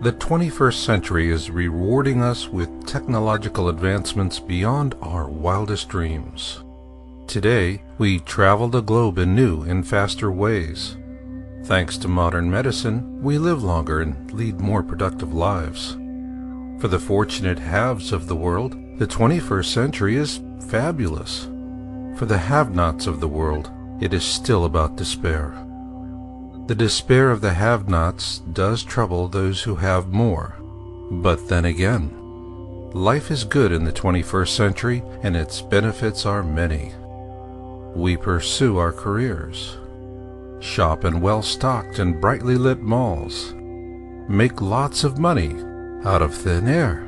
The 21st century is rewarding us with technological advancements beyond our wildest dreams. Today, we travel the globe in new and faster ways. Thanks to modern medicine, we live longer and lead more productive lives. For the fortunate haves of the world, the 21st century is fabulous. For the have-nots of the world, it is still about despair. The despair of the have-nots does trouble those who have more. But then again, life is good in the 21st century and its benefits are many. We pursue our careers, shop in well-stocked and brightly lit malls, make lots of money out of thin air,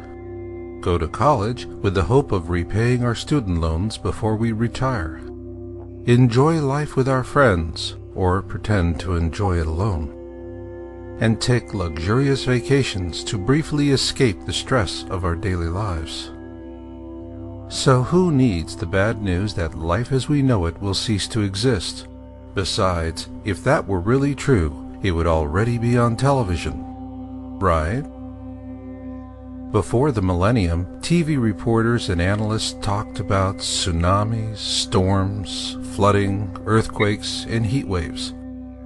go to college with the hope of repaying our student loans before we retire, enjoy life with our friends, or pretend to enjoy it alone, and take luxurious vacations to briefly escape the stress of our daily lives. So who needs the bad news that life as we know it will cease to exist? Besides, if that were really true, it would already be on television, right? Before the millennium, TV reporters and analysts talked about tsunamis, storms, flooding, earthquakes, and heat waves.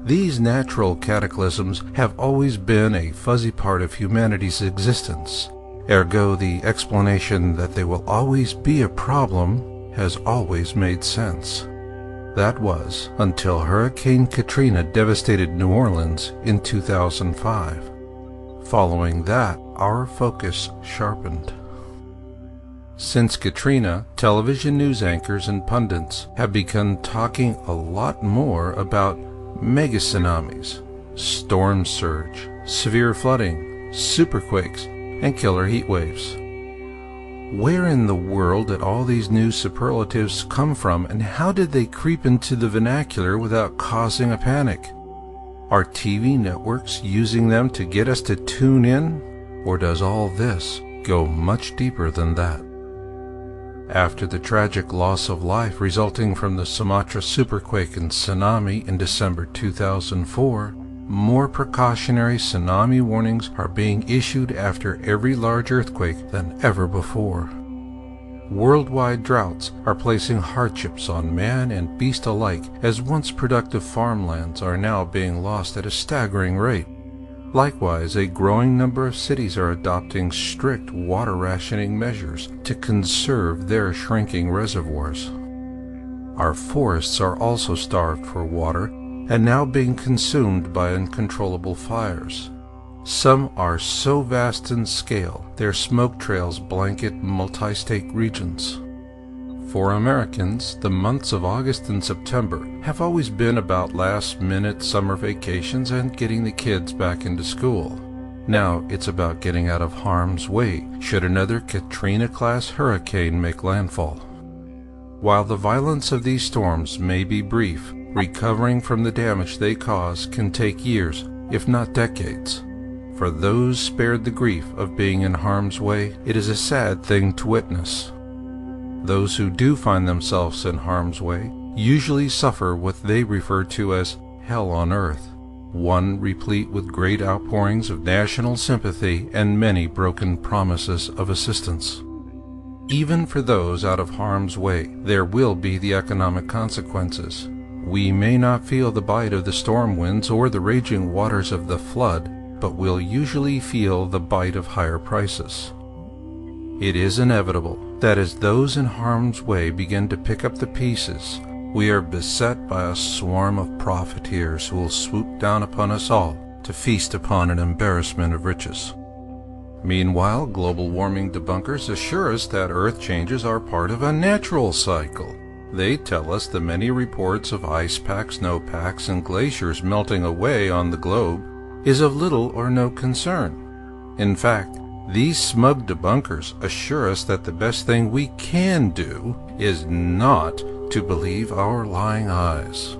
These natural cataclysms have always been a fuzzy part of humanity's existence. Ergo, the explanation that they will always be a problem has always made sense. That was until Hurricane Katrina devastated New Orleans in 2005. Following that, our focus sharpened. Since Katrina, television news anchors and pundits have begun talking a lot more about mega tsunamis, storm surge, severe flooding, superquakes, and killer heat waves. Where in the world did all these new superlatives come from, and how did they creep into the vernacular without causing a panic? Are TV networks using them to get us to tune in, or does all this go much deeper than that? After the tragic loss of life resulting from the Sumatra superquake and tsunami in December 2004, more precautionary tsunami warnings are being issued after every large earthquake than ever before. Worldwide droughts are placing hardships on man and beast alike, as once productive farmlands are now being lost at a staggering rate. Likewise, a growing number of cities are adopting strict water rationing measures to conserve their shrinking reservoirs. Our forests are also starved for water and now being consumed by uncontrollable fires. Some are so vast in scale, their smoke trails blanket multi-state regions. For Americans, the months of August and September have always been about last-minute summer vacations and getting the kids back into school. Now it's about getting out of harm's way should another Katrina-class hurricane make landfall. While the violence of these storms may be brief, recovering from the damage they cause can take years, if not decades. For those spared the grief of being in harm's way, it is a sad thing to witness. Those who do find themselves in harm's way usually suffer what they refer to as hell on earth, one replete with great outpourings of national sympathy and many broken promises of assistance. Even for those out of harm's way, there will be the economic consequences. We may not feel the bite of the storm winds or the raging waters of the flood, but will usually feel the bite of higher prices. It is inevitable that as those in harm's way begin to pick up the pieces, we are beset by a swarm of profiteers who will swoop down upon us all to feast upon an embarrassment of riches. Meanwhile, global warming debunkers assure us that Earth changes are part of a natural cycle. They tell us the many reports of ice packs, snowpacks, and glaciers melting away on the globe is of little or no concern. In fact, these smug debunkers assure us that the best thing we can do is not to believe our lying eyes.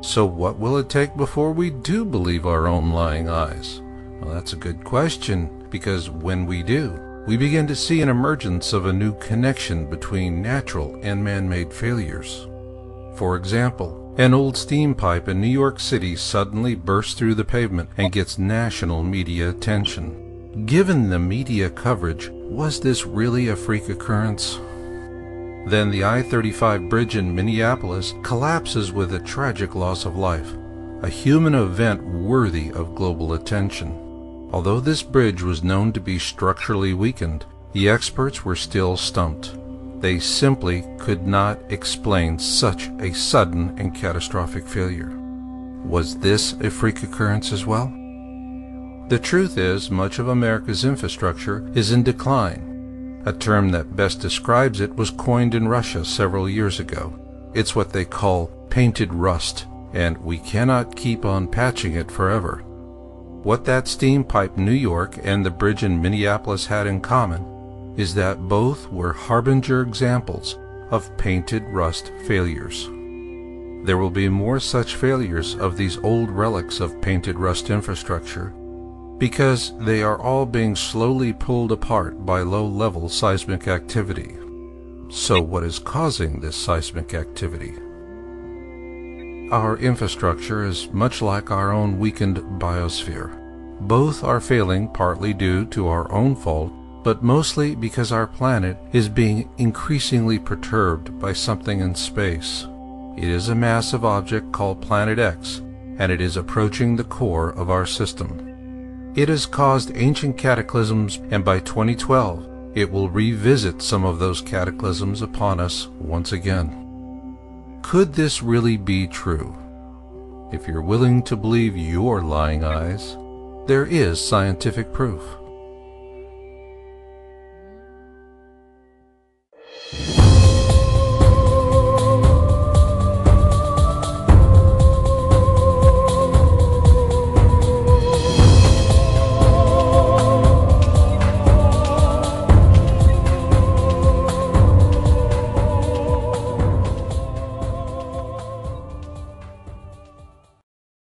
So what will it take before we do believe our own lying eyes? Well, that's a good question, because when we do, we begin to see an emergence of a new connection between natural and man-made failures. For example, an old steam pipe in New York City suddenly bursts through the pavement and gets national media attention. Given the media coverage, was this really a freak occurrence? Then the I-35 bridge in Minneapolis collapses with a tragic loss of life, a human event worthy of global attention. Although this bridge was known to be structurally weakened, the experts were still stumped. They simply could not explain such a sudden and catastrophic failure. Was this a freak occurrence as well? The truth is, much of America's infrastructure is in decline. A term that best describes it was coined in Russia several years ago. It's what they call painted rust, and we cannot keep on patching it forever. What that steam pipe New York and the bridge in Minneapolis had in common is that both were harbinger examples of painted rust failures. There will be more such failures of these old relics of painted rust infrastructure, because they are all being slowly pulled apart by low-level seismic activity. So what is causing this seismic activity? Our infrastructure is much like our own weakened biosphere. Both are failing partly due to our own fault, but mostly because our planet is being increasingly perturbed by something in space. It is a massive object called Planet X, and it is approaching the core of our system. It has caused ancient cataclysms, and by 2012, it will revisit some of those cataclysms upon us once again. Could this really be true? If you're willing to believe your lying eyes, there is scientific proof.